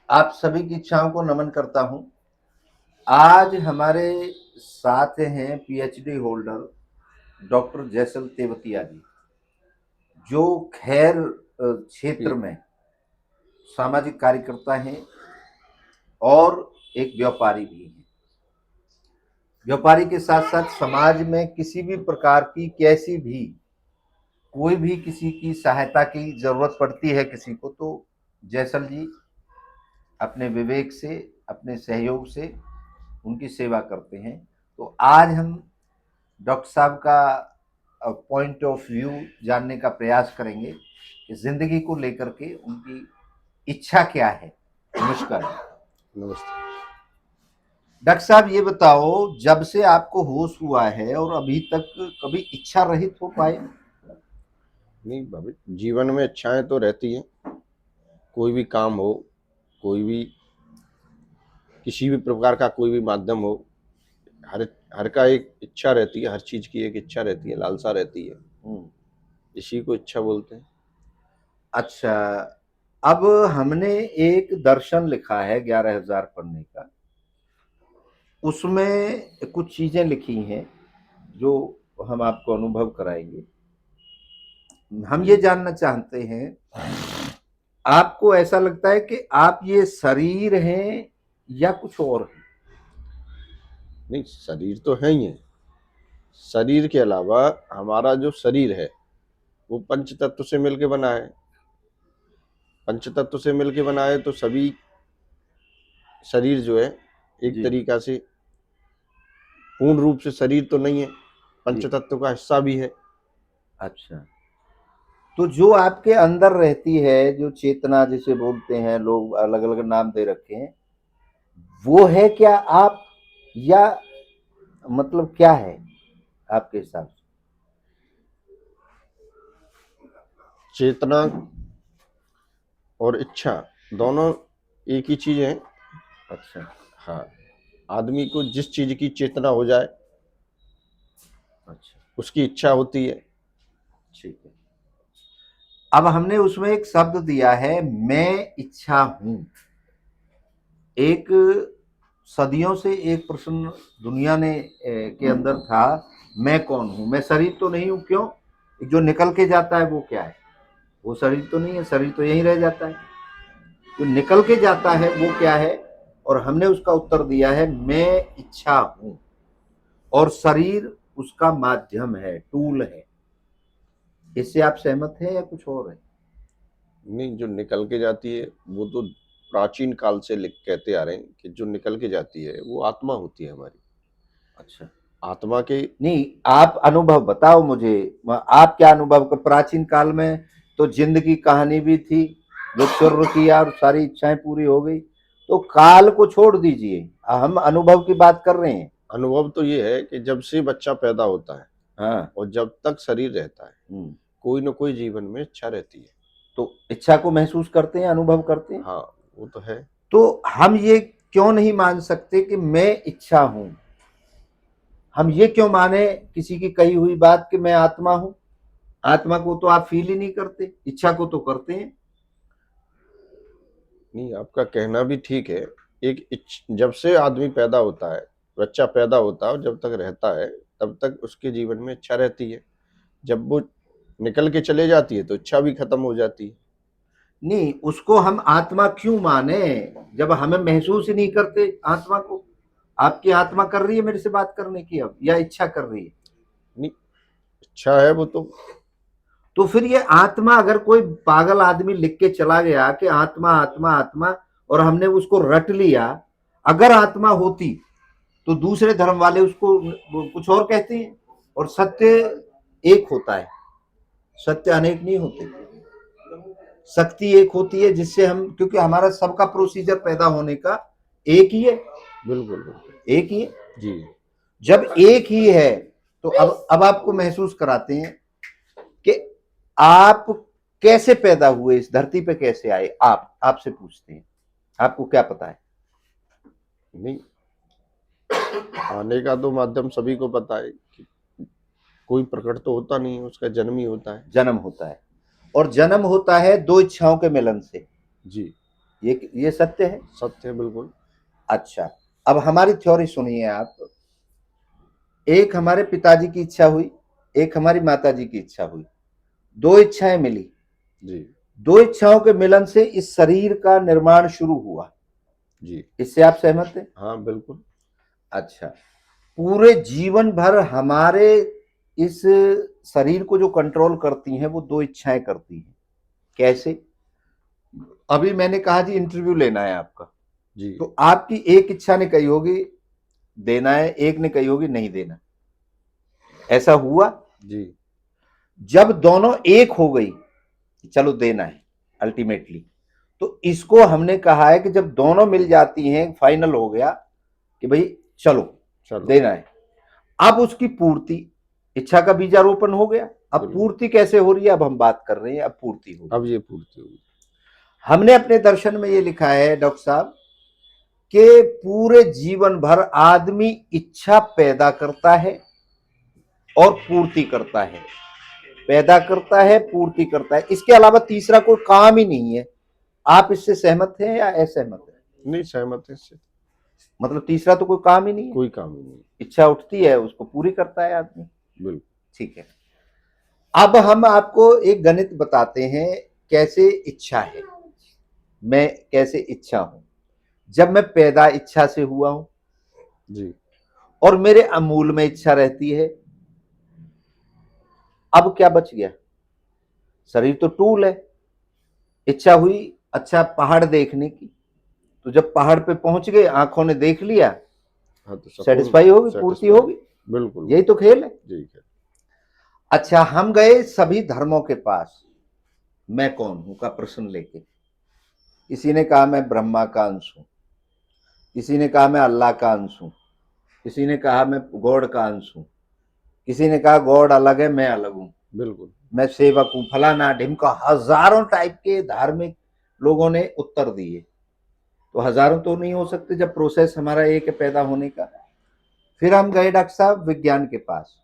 आप सभी की इच्छाओं को नमन करता हूं। आज हमारे साथ हैं पीएचडी होल्डर डॉक्टर जैसल तेवतिया जी, जो खैर क्षेत्र जी। में सामाजिक कार्यकर्ता हैं और एक व्यापारी भी हैं। व्यापारी के साथ साथ समाज में किसी भी प्रकार की कैसी भी कोई भी किसी की सहायता की जरूरत पड़ती है किसी को, तो जैसल जी अपने विवेक से, अपने सहयोग से उनकी सेवा करते हैं। तो आज हम डॉक्टर साहब का पॉइंट ऑफ व्यू जानने का प्रयास करेंगे कि जिंदगी को लेकर के उनकी इच्छा क्या है। नमस्कार नमस्ते। डॉक्टर साहब, ये बताओ, जब से आपको होश हुआ है और अभी तक कभी इच्छा रहित हो पाए? नहीं भाभी, जीवन में इच्छाएं तो रहती हैं। कोई भी काम हो, कोई भी किसी भी प्रकार का कोई भी माध्यम हो, हर हर का एक इच्छा रहती है। हर चीज की एक इच्छा रहती है, लालसा रहती है। हम्म। इसी को इच्छा बोलते हैं। अच्छा, अब हमने एक दर्शन लिखा है 11,000 पन्ने का। उसमें कुछ चीजें लिखी हैं जो हम आपको अनुभव कराएंगे। हम ये जी। जानना चाहते हैं, आपको ऐसा लगता है कि आप ये शरीर हैं या कुछ और हैं? नहीं, शरीर तो है ही है। शरीर के अलावा हमारा जो शरीर है वो पंच तत्व से मिलके बना है। पंच तत्व से मिलके बना है तो सभी शरीर जो है एक जी। तरीका से पूर्ण रूप से शरीर तो नहीं है, जी। पंच तत्व का हिस्सा भी है। अच्छा, तो जो आपके अंदर रहती है, जो चेतना जिसे बोलते हैं, लोग अलग अलग नाम दे रखे हैं, वो है क्या आप, या मतलब क्या है आपके हिसाब से? चेतना और इच्छा दोनों एक ही चीज है। अच्छा। हाँ, आदमी को जिस चीज की चेतना हो जाए अच्छा, उसकी इच्छा होती है। ठीक है। अब हमने उसमें एक शब्द दिया है, मैं इच्छा हूं। एक सदियों से एक प्रश्न दुनिया ने के अंदर था, मैं कौन हूं? मैं शरीर तो नहीं हूं, क्यों? जो निकल के जाता है वो क्या है? वो शरीर तो नहीं है, शरीर तो यहीं रह जाता है। जो निकल के जाता है वो क्या है? और हमने उसका उत्तर दिया है, मैं इच्छा हूं, और शरीर उसका माध्यम है, टूल है। इससे आप सहमत हैं या कुछ और है? नहीं, जो निकल के जाती है वो तो प्राचीन काल से कहते आ रहे हैं कि जो निकल के जाती है वो आत्मा होती है हमारी। अच्छा, आत्मा के। नहीं, आप अनुभव बताओ मुझे। आप क्या अनुभव कर, प्राचीन काल में तो जिंदगी कहानी भी थी, जो शुरू किया और सारी इच्छाएं पूरी हो गई। तो काल को छोड़ दीजिए, हम अनुभव की बात कर रहे हैं। अनुभव तो ये है कि जब से बच्चा पैदा होता है हाँ। और जब तक शरीर रहता है हम्म। कोई ना कोई जीवन में इच्छा रहती है। तो इच्छा को महसूस करते हैं, अनुभव करते हैं। हाँ, वो तो है। तो हम ये क्यों नहीं मान सकते कि मैं इच्छा हूं? हम ये क्यों माने किसी की कही हुई बात कि मैं आत्मा हूं? आत्मा को तो आप फील ही नहीं करते, इच्छा को तो करते हैं। नहीं, आपका कहना भी ठीक है। जब से आदमी पैदा होता है, बच्चा पैदा होता है और जब तक रहता है तब तक उसके जीवन में इच्छा रहती है। जब वो निकल के चले जाती है तो इच्छा भी खत्म हो जाती है। नहीं, उसको हम आत्मा क्यों माने जब हमें महसूस ही नहीं करते आत्मा को? आपकी आत्मा कर रही है मेरे से बात करने की अब, या इच्छा कर रही है? नहीं, इच्छा है वो तो। तो फिर ये आत्मा, अगर कोई पागल आदमी लिख के चला गया कि आत्मा आत्मा आत्मा, और हमने उसको रट लिया, अगर आत्मा होती तो दूसरे धर्म वाले उसको कुछ और कहते हैं। और सत्य एक होता है, सत्य अनेक नहीं होते। शक्ति एक होती है, जिससे हम, क्योंकि हमारा सबका प्रोसीजर पैदा होने का एक ही है। बिल्कुल बिल्कुल। एक ही है। जी। जब एक ही है, तो अब आपको महसूस कराते हैं कि आप कैसे पैदा हुए, इस धरती पे कैसे आए। आप आपसे पूछते हैं, आपको क्या पता है? नहीं, आने का तो माध्यम सभी को पता है कि कोई प्रकट तो होता नहीं है, उसका जन्म ही होता है। जन्म होता है, और जन्म होता है दो इच्छाओं के मिलन से। जी। ये सत्य है। सत्य है बिल्कुल। अच्छा, अब हमारी थ्योरी सुनिए आप। एक हमारे पिताजी की इच्छा हुई, एक हमारी माताजी की इच्छा हुई, दो इच्छाएं मिली। जी दो इच्छाओं के मिलन से इस शरीर का निर्माण शुरू हुआ। जी। इससे आप सहमत हैं? हाँ बिल्कुल। अच्छा, पूरे जीवन भर हमारे इस शरीर को जो कंट्रोल करती हैं वो दो इच्छाएं करती हैं। कैसे? अभी मैंने कहा जी इंटरव्यू लेना है आपका, जी तो आपकी एक इच्छा ने कही होगी देना है, एक ने कही होगी नहीं देना। ऐसा हुआ? जी जब दोनों एक हो गई, चलो देना है अल्टीमेटली, तो इसको हमने कहा है कि जब दोनों मिल जाती हैं, फाइनल हो गया कि भाई चलो चलो। देना है। अब उसकी पूर्ति, इच्छा का बीजारोपण हो गया। अब बिल्कुल। पूर्ति कैसे हो रही है, अब हम बात कर रहे हैं, अब पूर्ति हो अब रही है। ये पूर्ति होगी। हमने अपने दर्शन में ये लिखा है डॉक्टर साहब कि पूरे जीवन भर आदमी इच्छा पैदा करता है और पूर्ति करता है, पैदा करता है, पूर्ति करता है, इसके अलावा तीसरा कोई काम ही नहीं है। आप इससे सहमत हैं या असहमत हैं? नहीं, सहमत है इससे। मतलब तीसरा तो कोई काम ही नहीं है। कोई काम ही नहीं। इच्छा उठती है, उसको पूरी करता है आदमी। बिल्कुल। ठीक है, अब हम आपको एक गणित बताते हैं कैसे इच्छा है, मैं कैसे इच्छा हूं। जब मैं पैदा इच्छा से हुआ हूं जी और मेरे अमूल में इच्छा रहती है, अब क्या बच गया? शरीर तो टूल है। इच्छा हुई अच्छा पहाड़ देखने की, तो जब पहाड़ पे पहुंच गए, आंखों ने देख लिया, हाँ तो सेटिस्फाई होगी, पूर्ति होगी। बिल्कुल। यही तो खेल है। जी है। अच्छा, हम गए सभी धर्मों के पास, मैं कौन हूं का प्रश्न लेके। किसी ने कहा मैं ब्रह्मा का अंश हूं, किसी ने कहा मैं अल्लाह का अंश हूं, किसी ने कहा मैं गॉड का अंश हूं, किसी ने कहा गॉड अलग है, मैं अलग हूं, बिल्कुल। मैं सेवक हूं, फलाना ढिमका। हजारों टाइप के धार्मिक लोगों ने उत्तर दिए। तो हजारों तो नहीं हो सकते जब प्रोसेस हमारा एक है पैदा होने का। फिर हम गए डॉक्टर साहब विज्ञान के पास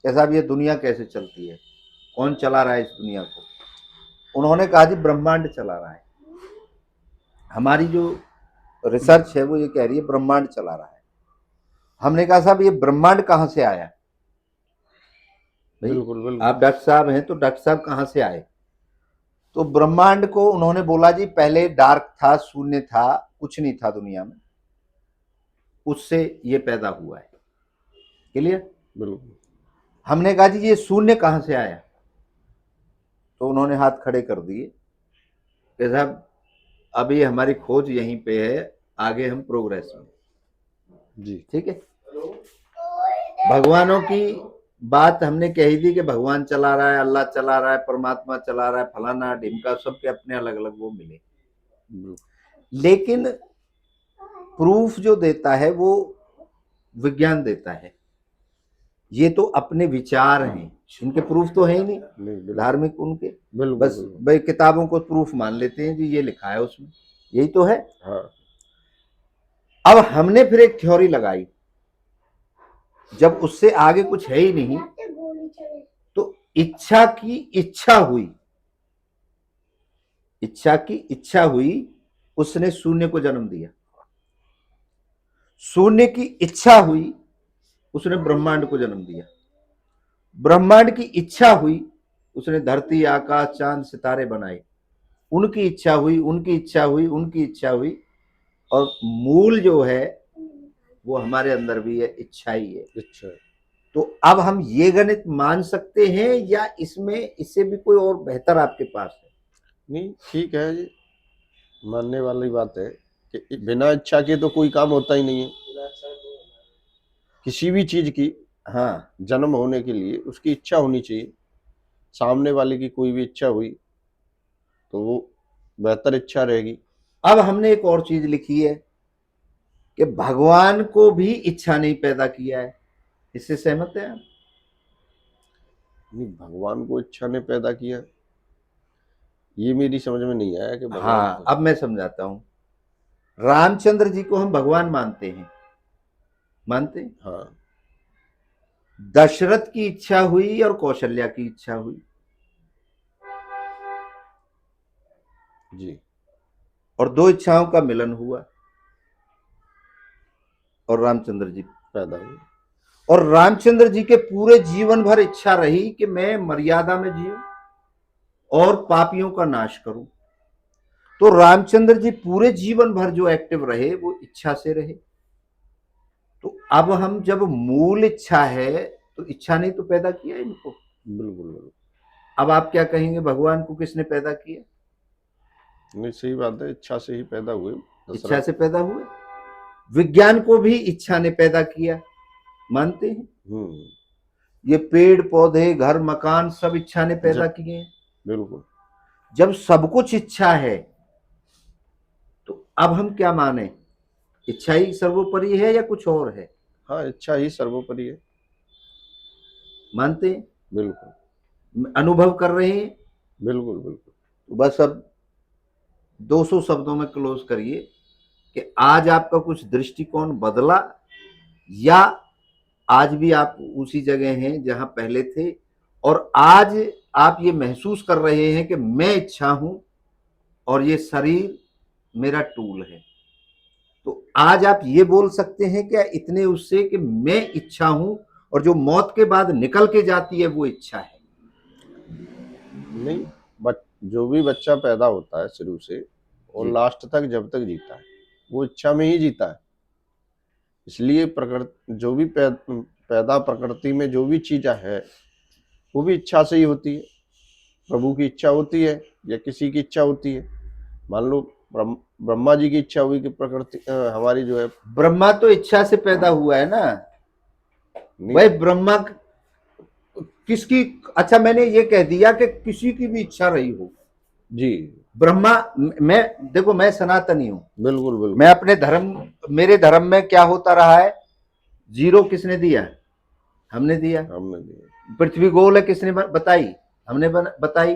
कि साहब ये दुनिया कैसे चलती है, कौन चला रहा है इस दुनिया को। उन्होंने कहा जी ब्रह्मांड चला रहा है। हमारी जो रिसर्च है वो ये कह रही है ब्रह्मांड चला रहा है। हमने कहा साहब ये ब्रह्मांड कहां से आया? भाई बिल्कुल बिल्कुल। आप डॉक्टर साहब हैं तो डॉक्टर साहब कहां से आए? तो ब्रह्मांड को उन्होंने बोला जी पहले डार्क था, शून्य था, कुछ नहीं था दुनिया में, उससे ये पैदा हुआ है। क्लियर? बिल्कुल। हमने कहा जी ये शून्य कहां से आया? तो उन्होंने हाथ खड़े कर दिए कि साहब अभी हमारी खोज यहीं पे है, आगे हम प्रोग्रेस में। जी ठीक है, भगवानों की बात हमने कही थी कि भगवान चला रहा है, अल्लाह चला रहा है, परमात्मा चला रहा है, फलाना ढिमका, सबके अपने अलग अलग वो मिले। बिल्कुल। लेकिन प्रूफ जो देता है वो विज्ञान देता है। ये तो अपने विचार हैं, इनके प्रूफ तो है ही नहीं। बिल्कुल। धार्मिक उनके बिल्कुल बस बिल्कुल। भाई किताबों को प्रूफ मान लेते हैं जी ये लिखा है उसमें, यही तो है। हाँ अब हमने फिर एक थ्योरी लगाई, जब उससे आगे कुछ है ही नहीं तो इच्छा की इच्छा हुई, इच्छा की इच्छा हुई, उसने शून्य को जन्म दिया। शून्य की इच्छा हुई, उसने ब्रह्मांड को जन्म दिया। ब्रह्मांड की इच्छा हुई, उसने धरती, आकाश, चांद, सितारे बनाए। उनकी इच्छा हुई, उनकी इच्छा हुई, उनकी इच्छा हुई, और मूल जो है वो हमारे अंदर भी है, इच्छा ही है। अच्छा। तो अब हम ये गणित मान सकते हैं या इसमें इससे भी कोई और बेहतर आपके पास है? नहीं ठीक है जी, मानने वाली बात है कि बिना इच्छा के तो कोई काम होता ही नहीं है। किसी भी चीज की हाँ, जन्म होने के लिए उसकी इच्छा होनी चाहिए। सामने वाले की कोई भी इच्छा हुई तो वो बेहतर इच्छा रहेगी। अब हमने एक और चीज लिखी है कि भगवान को भी इच्छा नहीं पैदा किया है। इससे सहमत है आप? नहीं, भगवान को इच्छा ने पैदा किया, ये मेरी समझ में नहीं आया कि भगवान हाँ, अब मैं समझाता हूं। रामचंद्र जी को हम भगवान मानते हैं, मानते हैं। हाँ दशरथ की इच्छा हुई और कौशल्या की इच्छा हुई। जी और दो इच्छाओं का मिलन हुआ और रामचंद्र जी पैदा हुए। और रामचंद्र जी के पूरे जीवन भर इच्छा रही कि मैं मर्यादा में जीऊं और पापियों का नाश करूं। तो रामचंद्र जी पूरे जीवन भर जो एक्टिव रहे वो इच्छा से रहे। तो अब हम जब मूल इच्छा है तो इच्छा ने तो पैदा किया इनको। बिल्कुल बिल्कुल। अब आप क्या कहेंगे, भगवान को किसने पैदा किया? नहीं, सही बात है, इच्छा से ही पैदा हुए इच्छा दशरथ। से पैदा हुए। विज्ञान को भी इच्छा ने पैदा किया, मानते हैं? ये पेड़ पौधे घर मकान सब इच्छा ने पैदा किए हैं। बिल्कुल। जब सब कुछ इच्छा है तो अब हम क्या माने, इच्छा ही सर्वोपरि है या कुछ और है? हाँ, इच्छा ही सर्वोपरि है। मानते हैं? बिल्कुल अनुभव कर रहे हैं? बिल्कुल बिल्कुल। तो बस अब 200 शब्दों में क्लोज करिए कि आज आपका कुछ दृष्टिकोण बदला या आज भी आप उसी जगह हैं जहां पहले थे, और आज आप ये महसूस कर रहे हैं कि मैं इच्छा हूं और ये शरीर मेरा टूल है। तो आज आप ये बोल सकते हैं क्या इतने उससे कि मैं इच्छा हूं और जो मौत के बाद निकल के जाती है वो इच्छा है? नहीं, जो भी बच्चा पैदा होता है शुरू से और जी। लास्ट तक जब तक जीता है वो इच्छा में ही जीता है। इसलिए प्रकृति जो भी पैदा प्रकृति में जो भी चीज़ें है वो भी इच्छा से ही होती है। प्रभु की इच्छा होती है या किसी की इच्छा होती है। मान लो ब्रह्मा जी की इच्छा हुई कि प्रकृति हमारी जो है, ब्रह्मा तो इच्छा से पैदा हुआ है ना। भाई ब्रह्मा किसकी, अच्छा मैंने ये कह दिया कि किसी की भी इच्छा रही हो जी। ब्रह्मा, मैं देखो मैं सनातनी हूं। बिल्कुल बिल्कुल। मैं अपने धर्म, मेरे धर्म में क्या होता रहा है, जीरो किसने दिया? हमने दिया। पृथ्वी गोल है किसने बताई? हमने बताई।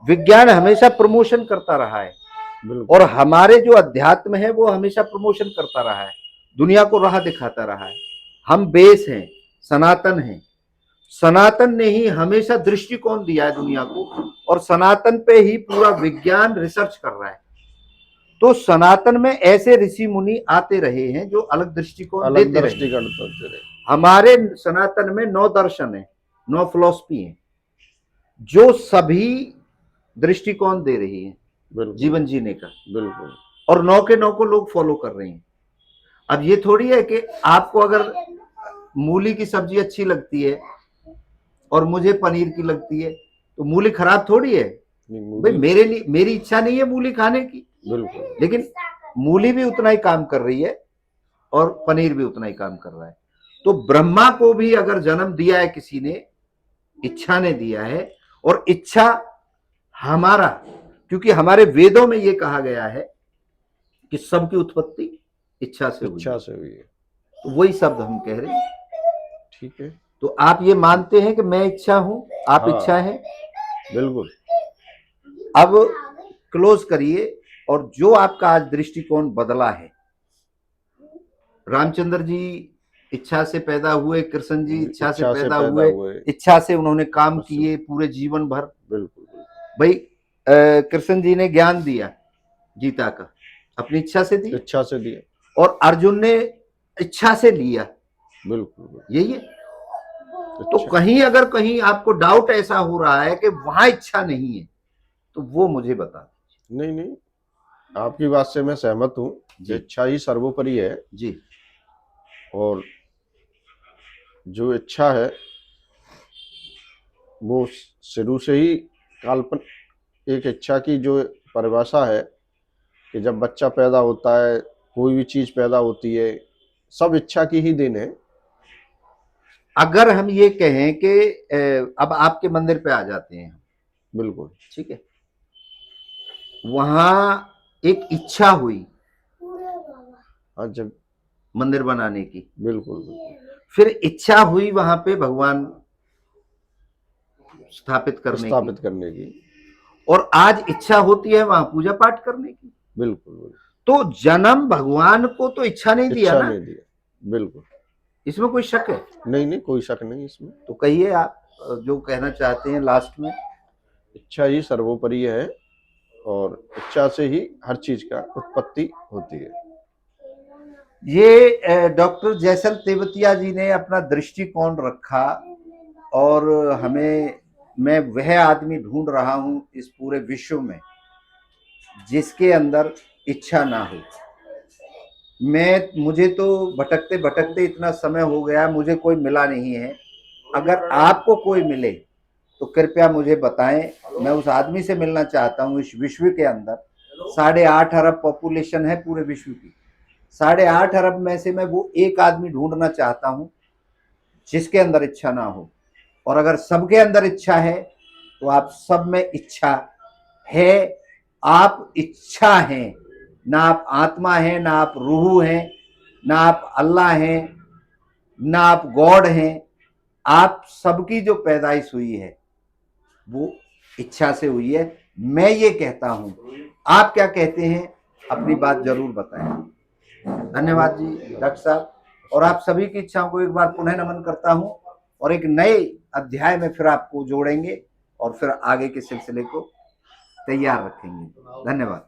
विज्ञान हमेशा प्रमोशन करता रहा है और हमारे जो अध्यात्म है वो हमेशा प्रमोशन करता रहा है, दुनिया को राह दिखाता रहा है। हम बेस हैं, सनातन हैं। सनातन ने ही हमेशा दृष्टिकोण दिया है दुनिया को और सनातन पे ही पूरा विज्ञान रिसर्च कर रहा है। तो सनातन में ऐसे ऋषि मुनि आते रहे हैं जो अलग दृष्टिकोण देते रहे। हमारे सनातन में 9 दर्शन है, 9 फिलॉसफी है जो सभी दृष्टिकोण दे रही है जीवन जीने का। बिल्कुल। और 9 के 9 को लोग फॉलो कर रहे हैं। अब ये थोड़ी है कि आपको अगर मूली की सब्जी अच्छी लगती है और मुझे पनीर की लगती है तो मूली खराब थोड़ी है। भाई मेरे लिए मेरी इच्छा नहीं है मूली खाने की, लेकिन मूली भी उतना ही काम कर रही है और पनीर भी उतना ही काम कर रहा है। तो ब्रह्मा को भी अगर जन्म दिया है किसी ने, इच्छा ने दिया है। और इच्छा हमारा, क्योंकि हमारे वेदों में यह कहा गया है कि सबकी उत्पत्ति इच्छा से हुई है। तो वही शब्द हम कह रहे हैं। ठीक है। तो आप ये मानते हैं कि मैं इच्छा हूं, आप हाँ, इच्छा है? बिल्कुल। अब क्लोज करिए। और जो आपका आज दृष्टिकोण बदला है, रामचंद्र जी इच्छा से पैदा हुए, कृष्ण जी इच्छा से पैदा हुए, इच्छा से उन्होंने काम किए पूरे जीवन भर। बिल्कुल। भाई कृष्ण जी ने ज्ञान दिया गीता का, अपनी इच्छा से दिया। इच्छा से दिया। और अर्जुन ने इच्छा से लिया। बिल्कुल यही है। तो कहीं अगर कहीं आपको डाउट ऐसा हो रहा है कि वहां इच्छा नहीं है तो वो मुझे बता दीजिए। नहीं, आपकी बात से मैं सहमत हूं। इच्छा ही सर्वोपरि है जी। और जो इच्छा है वो शुरू से ही काल्पनिक, एक इच्छा की जो परिभाषा है कि जब बच्चा पैदा होता है, कोई भी चीज पैदा होती है, सब इच्छा की ही देन है। अगर हम ये कहें कि अब आपके मंदिर पे आ जाते हैं, बिल्कुल ठीक है, वहां एक इच्छा हुई, हाँ, जब मंदिर बनाने की। बिल्कुल। फिर इच्छा हुई वहां पे भगवान स्थापित करने की। और आज इच्छा होती है वहां पूजा पाठ करने की। बिल्कुल। तो जन्म भगवान को तो इच्छा नहीं दिया ना। बिल्कुल। इसमें कोई शक है? नहीं, कोई शक नहीं इसमें। तो कहिए आप जो कहना चाहते हैं लास्ट में। इच्छा ही सर्वोपरि है और इच्छा से ही हर चीज का उत्पत्ति होती है। ये डॉक्टर जैसल तेवतिया जी ने अपना दृष्टिकोण रखा और मैं वह आदमी ढूंढ रहा हूं इस पूरे विश्व में जिसके अंदर इच्छा ना हो। मुझे तो भटकते भटकते इतना समय हो गया, मुझे कोई मिला नहीं है। अगर आपको कोई मिले तो कृपया मुझे बताएं, मैं उस आदमी से मिलना चाहता हूं। इस विश्व के अंदर 8.5 अरब पॉपुलेशन है पूरे विश्व की, 8.5 अरब में से मैं वो एक आदमी ढूंढना चाहता हूं जिसके अंदर इच्छा ना हो। और अगर सबके अंदर इच्छा है तो आप सब में इच्छा है। आप इच्छा हैं, ना आप आत्मा हैं, ना आप रूह हैं, ना आप अल्लाह हैं, ना आप गॉड हैं। आप सबकी जो पैदाइश हुई है वो इच्छा से हुई है। मैं ये कहता हूं, आप क्या कहते हैं? अपनी बात जरूर बताएं। धन्यवाद जी डॉक्टर साहब, और आप सभी की इच्छाओं को एक बार पुनः नमन करता हूं और एक नए अध्याय में फिर आपको जोड़ेंगे और फिर आगे के सिलसिले को तैयार रखेंगे। धन्यवाद।